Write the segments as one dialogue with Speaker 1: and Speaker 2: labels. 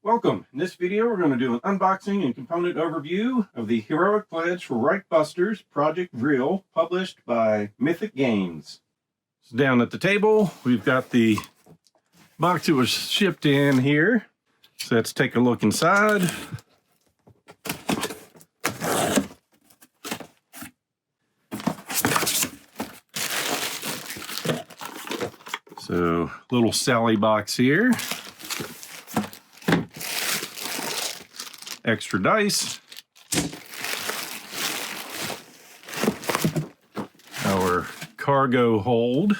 Speaker 1: Welcome. In this video, we're going to do an unboxing and component overview of the Heroic Pledge for REICHBUSTERS Projekt Vril, published by Mythic Games. So down at the table, we've got the box that was shipped in here. So let's take a look inside. So, little Sally box here. Extra dice. Our cargo hold.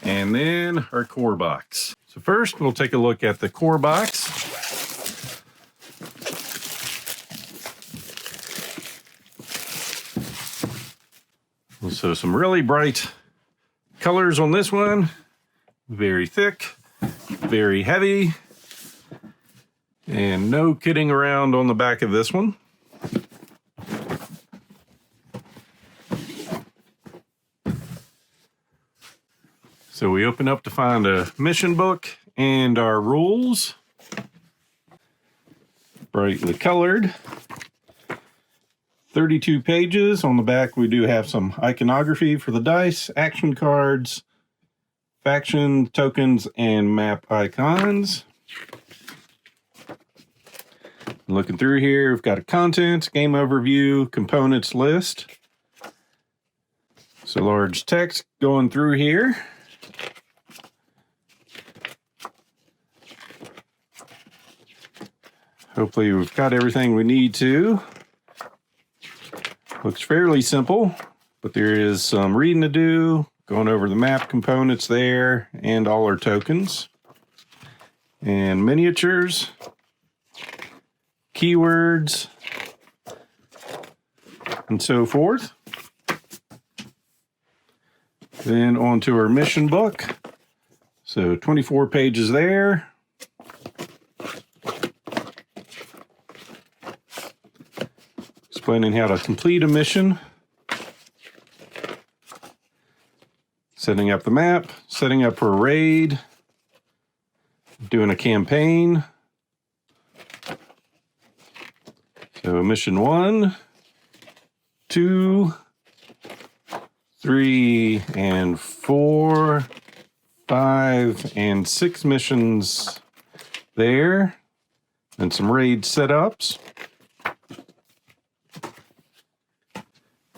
Speaker 1: And then our core box. So first we'll take a look at the core box. So some really bright colors on this one. Very thick, very heavy, and no kidding around on the back of this one. So we open up to find a mission book and our rules. Brightly colored. 32 pages. On the back we do have some iconography for the dice, action cards, faction tokens, and map icons. Looking through here, we've got a contents, game overview, components list. So large text going through here. Hopefully we've got everything we need to. Looks fairly simple, but there is some reading to do, going over the map components there, and all our tokens. And miniatures, keywords, and so forth. Then on to our mission book. So 24 pages there. Explaining how to complete a mission, setting up the map, setting up for a raid, doing a campaign. So mission 1, 2, 3, and 4, 5, and 6 missions there, and some raid setups.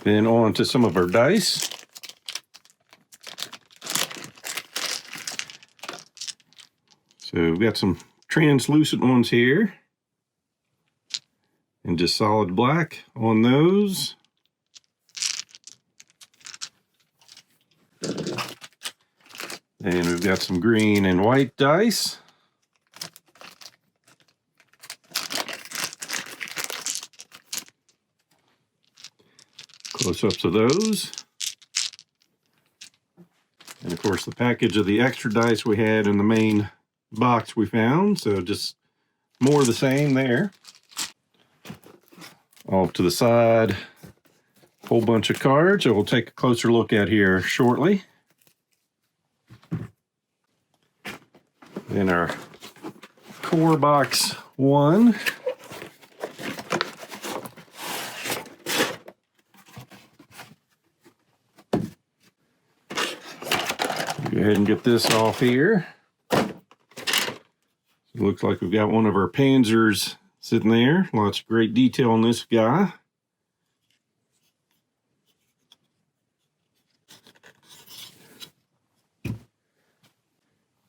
Speaker 1: Then on to some of our dice. So we've got some translucent ones here. And just solid black on those. And we've got some green and white dice. Close-ups of those. And of course the package of the extra dice we had in the main box we found. So just more of the same there. Off to the side, whole bunch of cards that we'll take a closer look at here shortly. Then our core box 1. Go ahead and get this off here. It looks like we've got one of our panzers sitting there. Lots of great detail on this guy.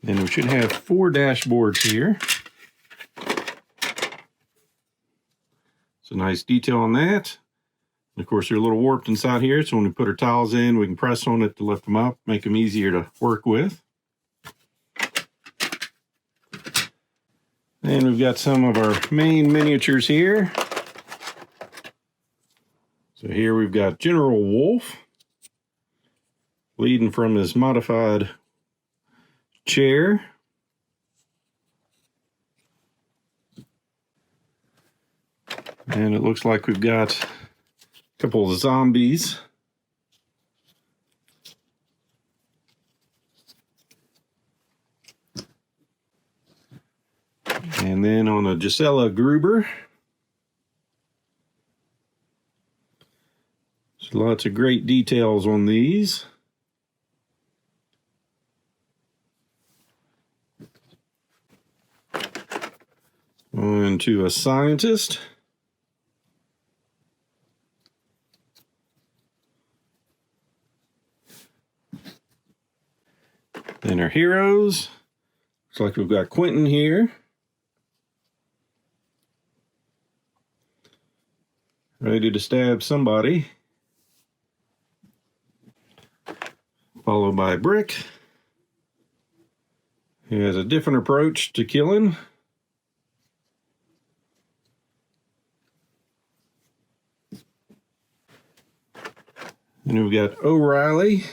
Speaker 1: And we should have 4 dashboards here. So nice detail on that. And of course, they're a little warped inside here, so when we put our tiles in, we can press on it to lift them up, make them easier to work with. And we've got some of our main miniatures here. So here we've got General Wolf, leading from his modified chair. And it looks like we've got couple of zombies. And then on a Gisela Gruber. So lots of great details on these. On to a scientist. Then our heroes. Looks like we've got Quentin here. Ready to stab somebody. Followed by Brick. He has a different approach to killing. And we've got O'Reilly.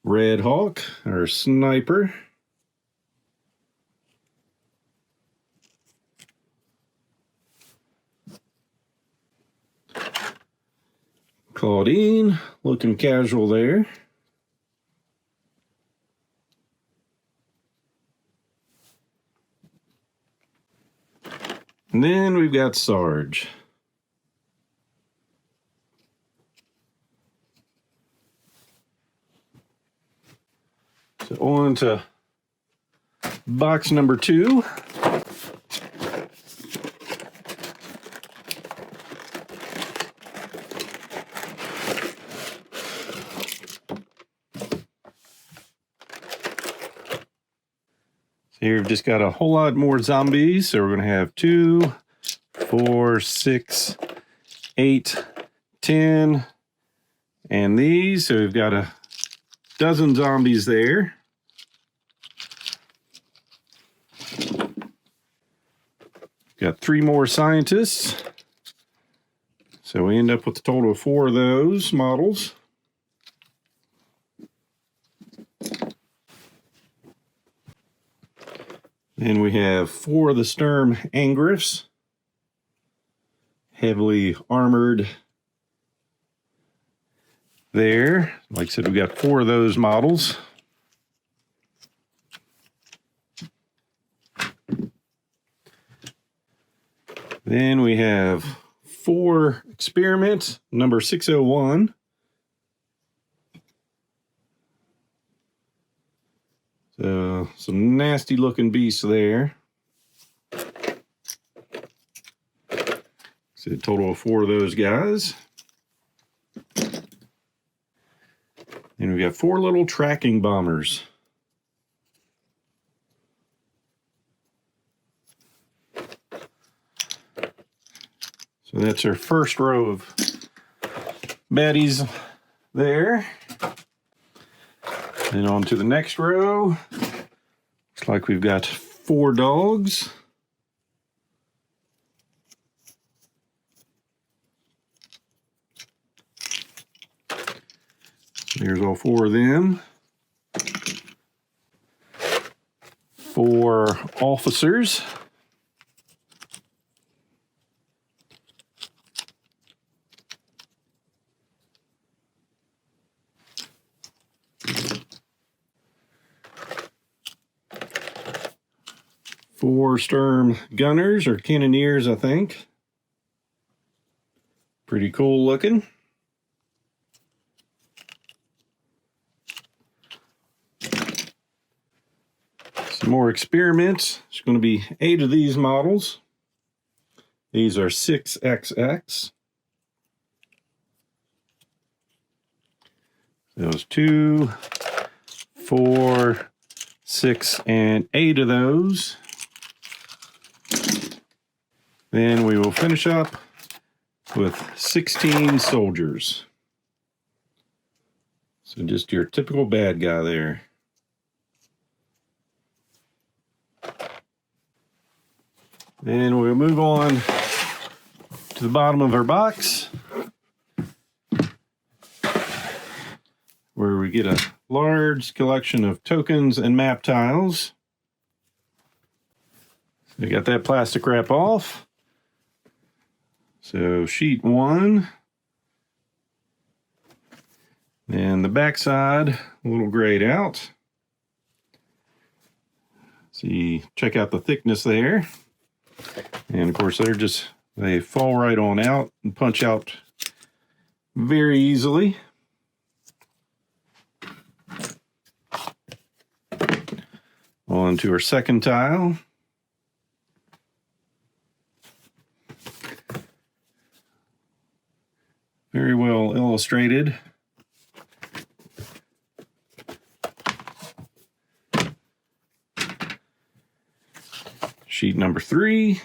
Speaker 1: Red Hawk, our sniper. Claudine, looking casual there. And then we've got Sarge. So on to box number 2. Here we've just got a whole lot more zombies. So we're going to have 2, 4, 6, 8, 10, and these. So we've got a dozen zombies there. Got 3 more scientists. So we end up with a total of 4 of those models. Then we have 4 of the Sturm Angriffs, heavily armored there. Like I said, we got 4 of those models. Then we have 4 Experiment, number 601. So some nasty looking beasts there. So a total of 4 of those guys. And we've got 4 little tracking bombers. So that's our first row of baddies there. Then on to the next row. Looks like we've got 4 dogs. There's all 4 of them. 4 officers. Four Sturm Gunners, or Cannoneers, I think. Pretty cool looking. Some more experiments. There's going to be 8 of these models. These are 6XX. Those 2, 4, 6, and 8 of those. Then we will finish up with 16 soldiers. So just your typical bad guy there. Then we'll move on to the bottom of our box, where we get a large collection of tokens and map tiles. So we got that plastic wrap off. So sheet 1. And the back side, a little grayed out. See, check out the thickness there. And of course, they fall right on out and punch out very easily. On to our second tile. Very well illustrated. Sheet number 3.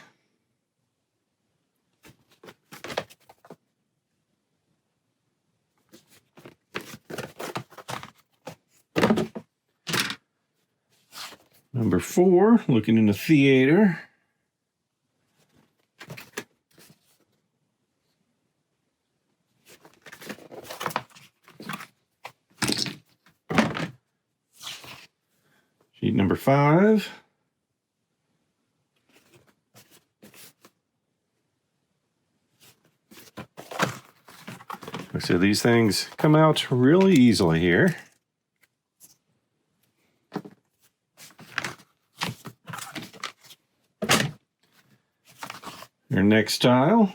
Speaker 1: Number 4, looking in the theater. Sheet number 5. So these things come out really easily here. Our next tile.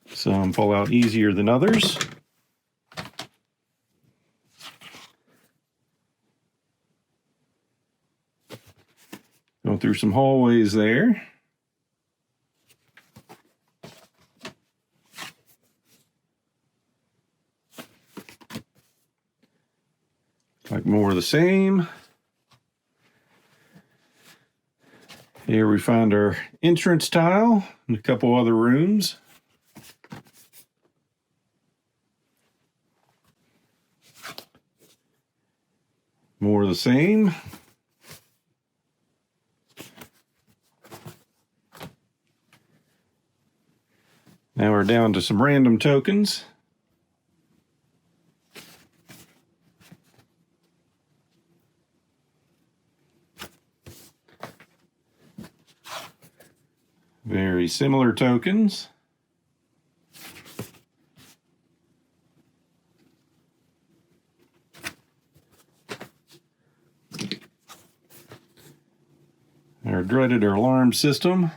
Speaker 1: Some pull out easier than others. Going through some hallways there. Like more of the same. Here we find our entrance tile and a couple other rooms. More of the same. Now we're down to some random tokens. Very similar tokens. Our dreaded alarm system.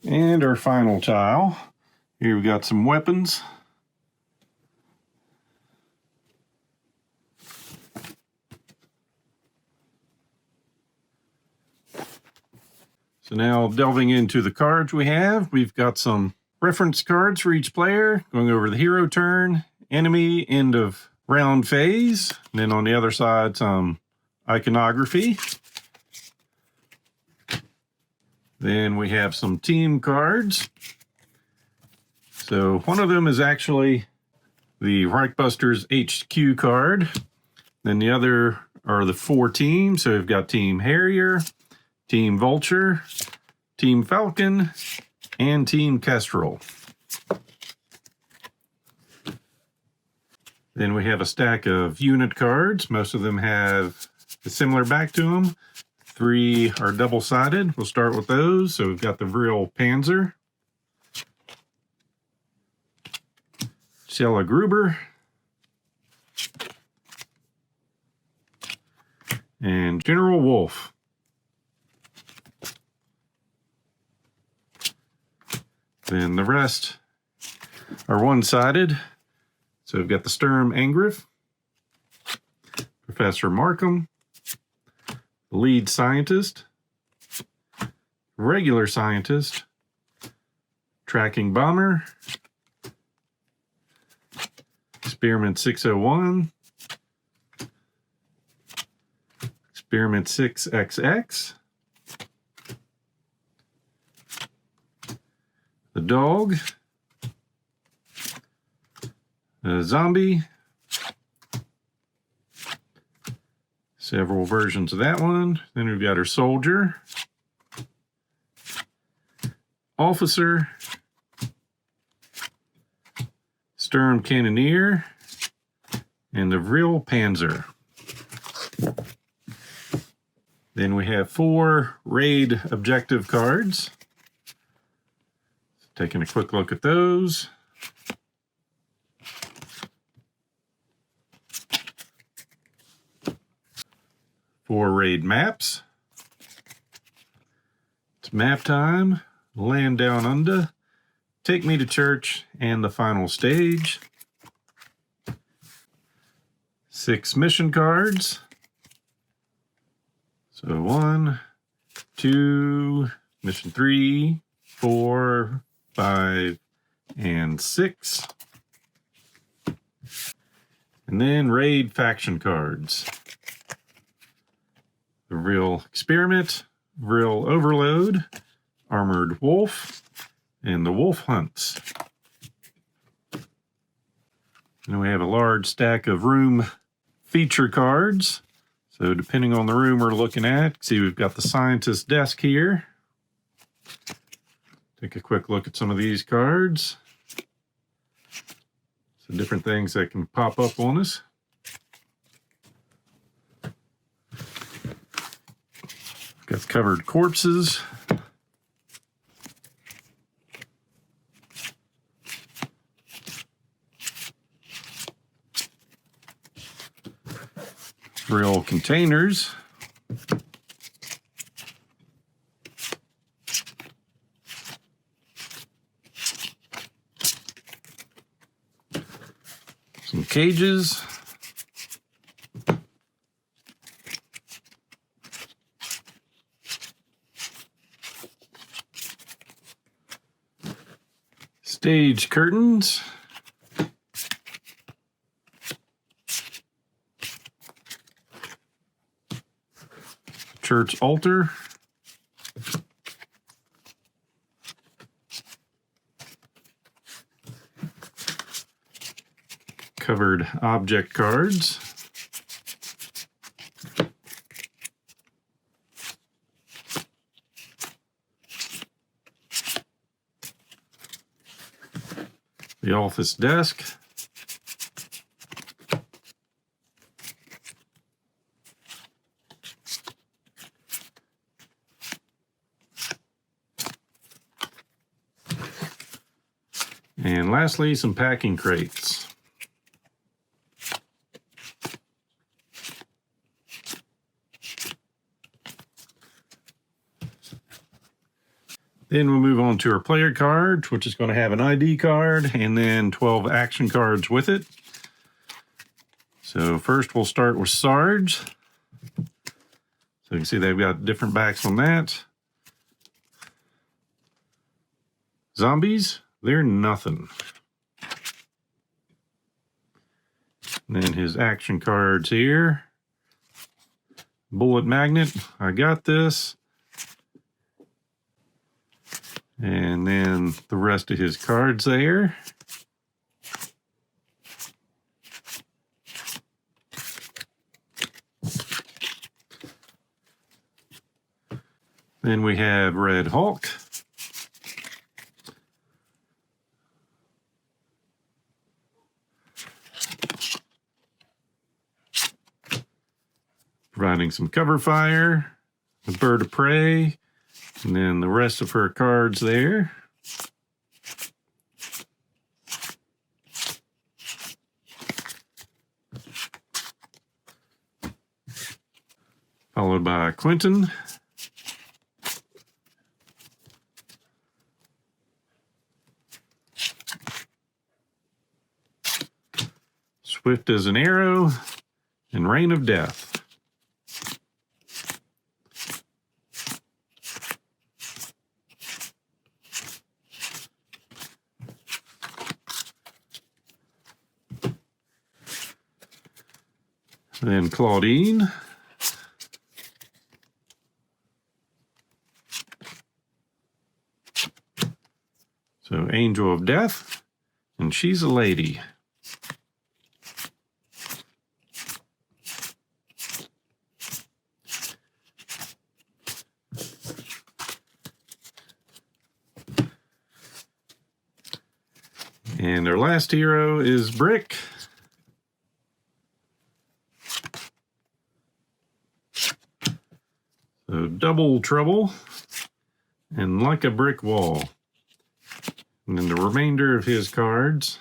Speaker 1: And our final tile. Here we got some weapons. So now delving into the cards we've got some reference cards for each player, going over the hero turn, enemy, end of round phase, and then on the other side some iconography. Then we have some team cards. So one of them is actually the REICHBUSTERS HQ card. Then the other are the 4 teams. So we've got Team Harrier, Team Vulture, Team Falcon, and Team Kestrel. Then we have a stack of unit cards. Most of them have a similar back to them. 3 are double-sided. We'll start with those. So we've got the Vril Panzer, Cella Gruber, and General Wolf. Then the rest are one-sided. So we've got the Sturm Angriff, Professor Markham, Lead Scientist, Regular Scientist, Tracking Bomber, Experiment 601, Experiment 6XX, the Dog, A zombie. Several versions of that one. Then we've got our soldier, officer, Sturm Cannoneer, and the Vril Panzer. Then we have 4 raid objective cards. Taking a quick look at those. Four raid maps. It's map time, Land Down Under, Take Me to Church, and the final stage. 6 mission cards. So 1, 2, mission 3, 4, 5, and 6. And then raid faction cards. The Vril Experiment, Vril Overload, Armored Wolf, and the Wolf Hunts. And we have a large stack of room feature cards. So depending on the room we're looking at, see we've got the scientist desk here. Take a quick look at some of these cards. Some different things that can pop up on us. Got covered corpses. Vril containers. Some cages. Stage curtains. Church altar. Covered object cards. The office desk. And lastly, some packing crates. Then we'll move on to our player card, which is going to have an ID card and then 12 action cards with it. So first we'll start with Sarge. So you can see they've got different backs on that. Zombies, they're nothing. And then his action cards here. Bullet magnet, I got this. And then the rest of his cards there. Then we have Red Hulk. Providing some cover fire. The Bird of Prey. And then the rest of her cards there. Followed by Quentin. Swift as an Arrow and Reign of Death. Then Claudine. So Angel of Death, and she's a lady. And our last hero is Brick. So double trouble and like a brick wall. And then the remainder of his cards.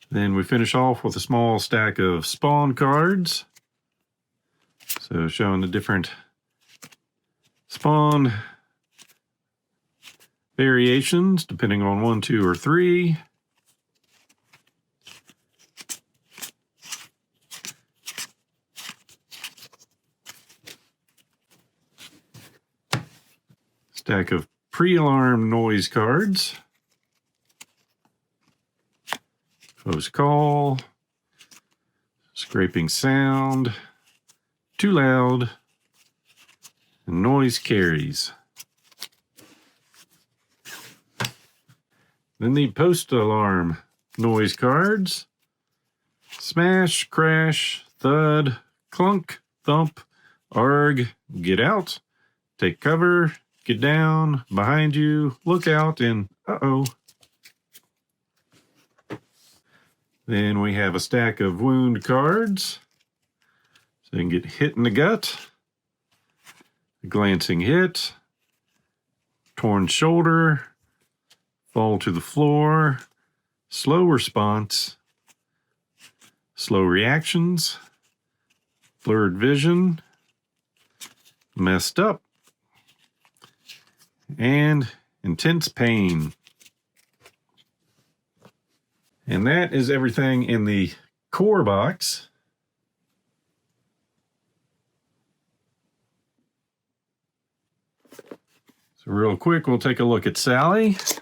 Speaker 1: Then we finish off with a small stack of spawn cards. So showing the different spawn variations depending on 1, 2, or 3. Stack of pre-alarm noise cards. Close call. Scraping sound. Too loud. And noise carries. Then the post-alarm noise cards. Smash, crash, thud, clunk, thump, arg, get out, take cover, get down, behind you, look out, and uh-oh. Then we have a stack of wound cards. So you can get hit in the gut, a glancing hit, torn shoulder, fall to the floor, slow response, slow reactions, blurred vision, messed up, and intense pain. And that is everything in the core box. So real quick, we'll take a look at Sally. So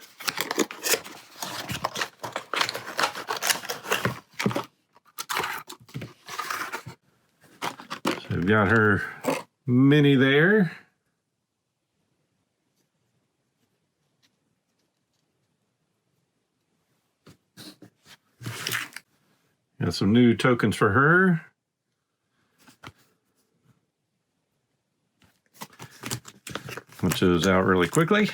Speaker 1: we've got her mini there. Got some new tokens for her. Which is out really quickly.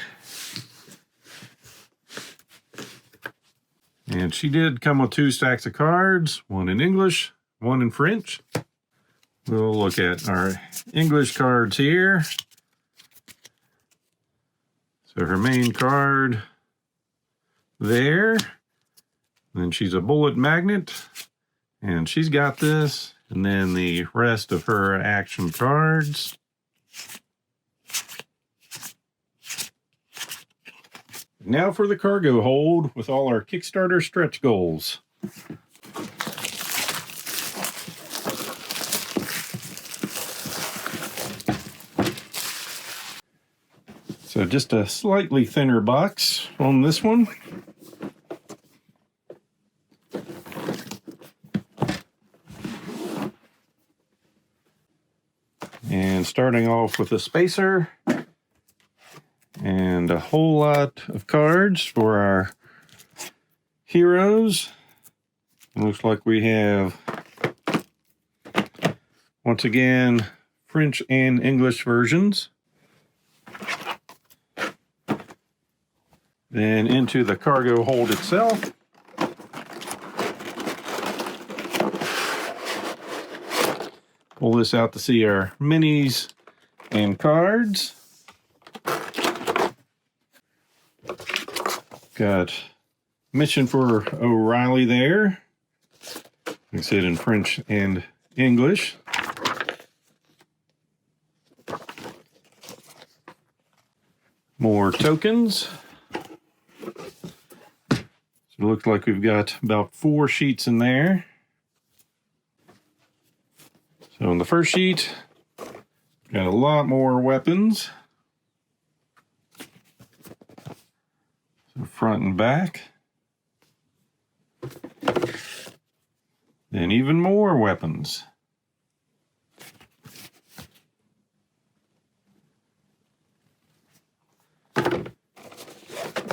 Speaker 1: And she did come with 2 stacks of cards, one in English, one in French. We'll look at our English cards here. So her main card there. Then she's a bullet magnet. And she's got this. And then the rest of her action cards. Now for the cargo hold with all our Kickstarter stretch goals. So just a slightly thinner box on this one. And starting off with a spacer. And a whole lot of cards for our heroes. It looks like we have, once again, French and English versions. Then into the cargo hold itself. Pull this out to see our minis and cards. Got mission for O'Reilly there. Like I said, in French and English. More tokens. So it looks like we've got about 4 sheets in there. So on the first sheet, got a lot more weapons. So front and back. Then even more weapons.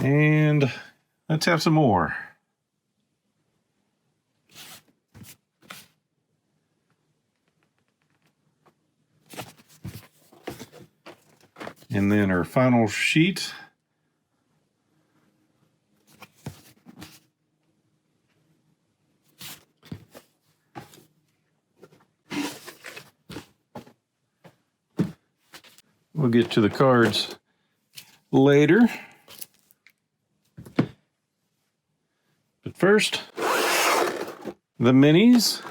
Speaker 1: And let's have some more. And then our final sheet. We'll get to the cards later. But first, the minis.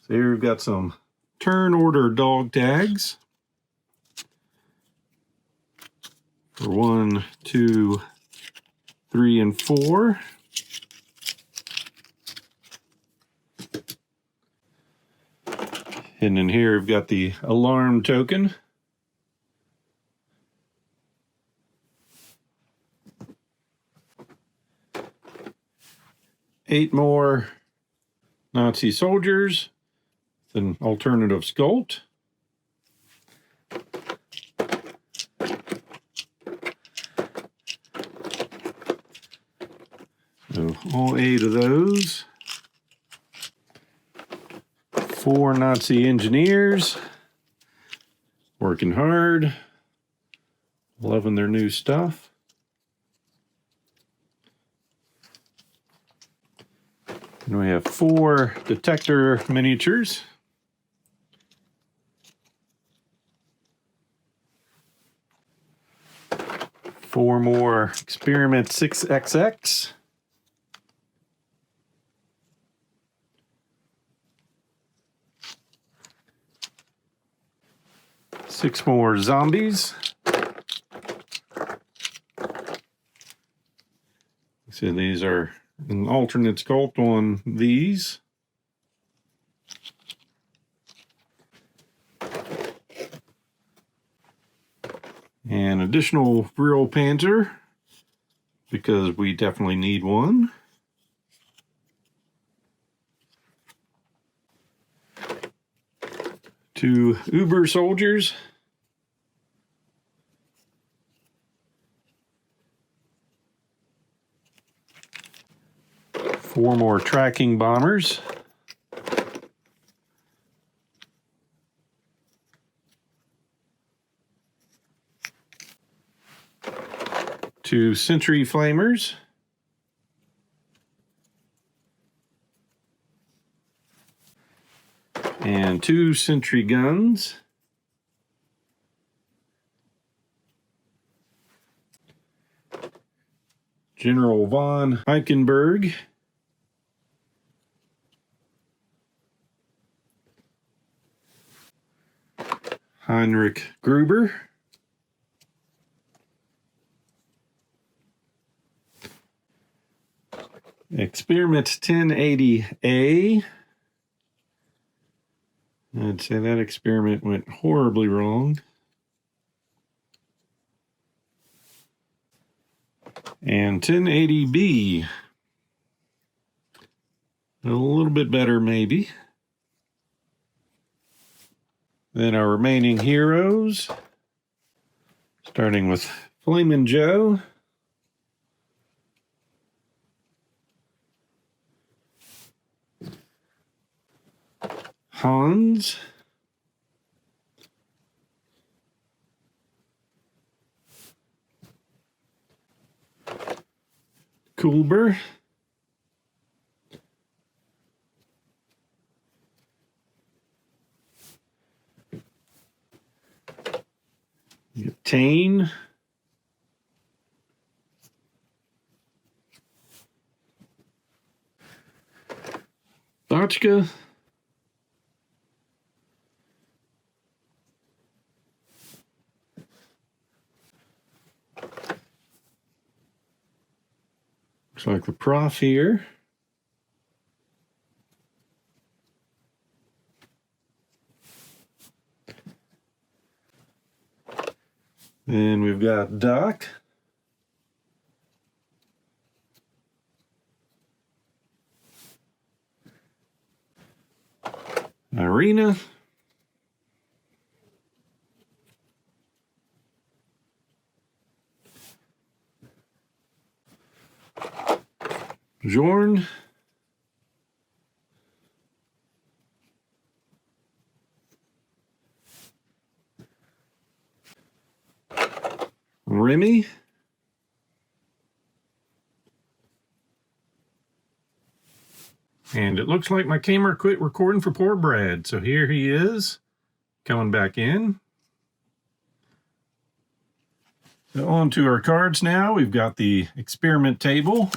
Speaker 1: So here we've got some turn order dog tags for 1, 2, 3, and 4. And in here we've got the alarm token. Eight more Nazi soldiers, an alternative sculpt. So all 8 of those. 4 Nazi engineers, working hard, loving their new stuff. And we have 4 detector miniatures. Four more Experiment 6XX. Six more zombies. So these are an alternate sculpt on these. And additional Vril Panzer, because we definitely need one. Two Uber soldiers. Four more tracking bombers. Two Sentry Flamers. And 2 Sentry guns. General von Eichenberg. Heinrich Gruber. Experiment 1080A. I'd say that experiment went horribly wrong. And 1080B. A little bit better, maybe. Then our remaining heroes, starting with Flamin' Joe. Hans. Kulber. Tane. Botchka. Looks like the prof here. Then we've got Doc. Irina. Jorn. Remy. And it looks like my camera quit recording for poor Brad. So here he is, coming back in. So on to our cards now. We've got the experiment table.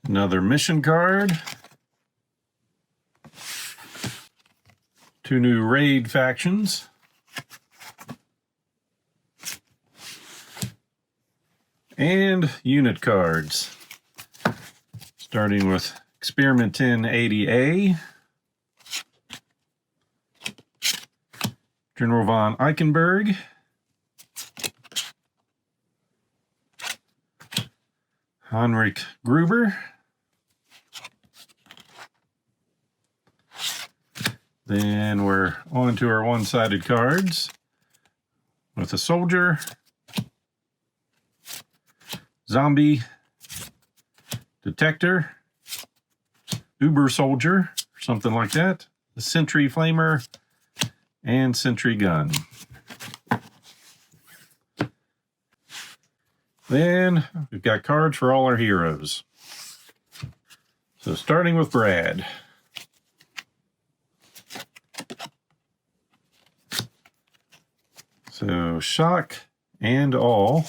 Speaker 1: Another mission card. 2 new raid factions. And unit cards. Starting with Experiment 1080A. General von Eichenberg. Heinrich Gruber. Then we're on to our one-sided cards with a soldier, zombie, detector, uber soldier, something like that, the sentry flamer, and sentry gun. Then we've got cards for all our heroes. So starting with Brad. So shock and all.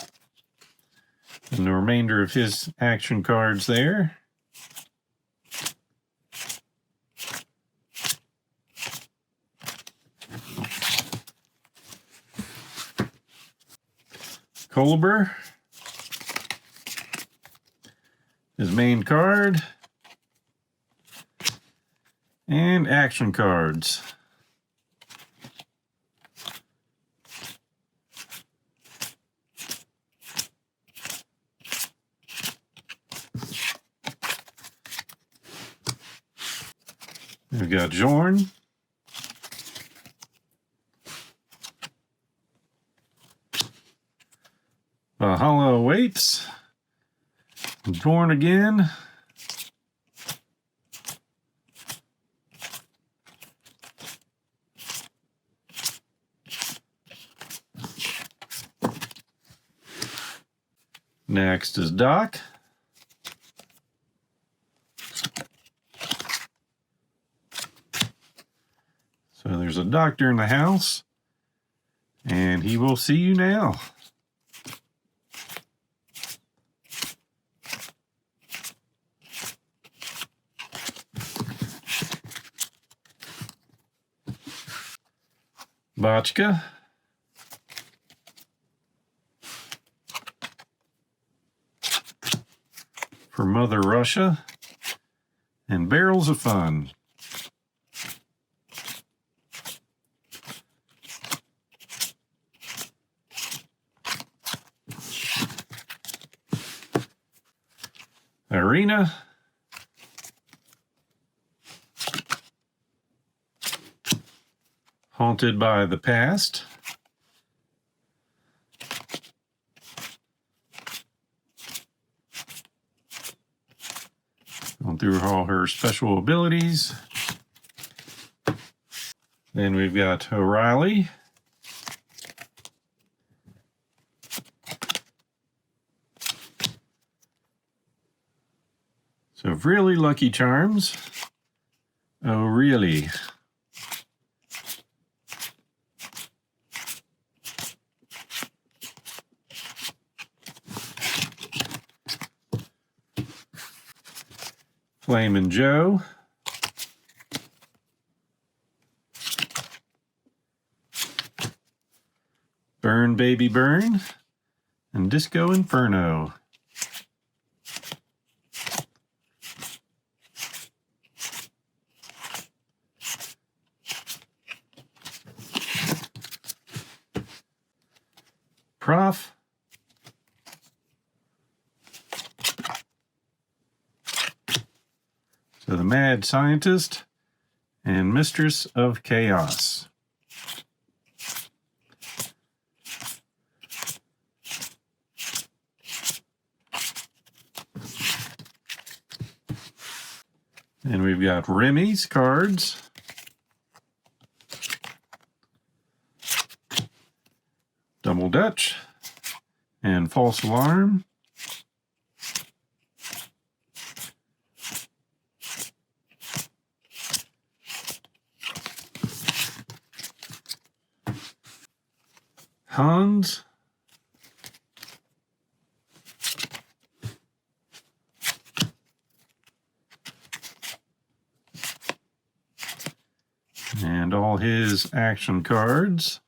Speaker 1: And the remainder of his action cards there. Kolber. His main card. And action cards. We've got Jorn. Valhalla awaits. Jorn again. Next is Doc. So there's a doctor in the house, and he will see you now. Botchka. For Mother Russia. And Barrels of Fun. Arena. Haunted by the Past. Going through all her special abilities. Then we've got O'Reilly. So really Lucky Charms. Oh, really? Flamin' Joe. Burn Baby Burn. And Disco Inferno. Prof. So the Mad Scientist and Mistress of Chaos. And we've got Remy's cards. Double Dutch, and false alarm. Hans. And all his action cards.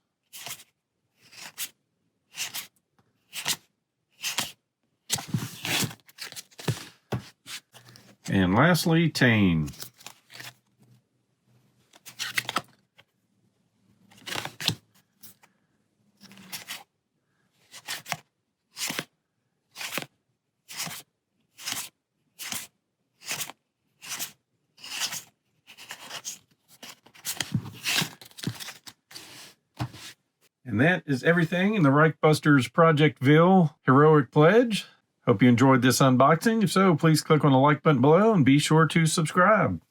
Speaker 1: And lastly, Tane. And that is everything in the REICHBUSTERS Projekt Vril Heroic Pledge. Hope you enjoyed this unboxing. If so, please click on the like button below and be sure to subscribe.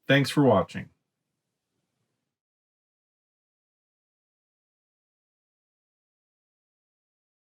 Speaker 1: Thanks for watching.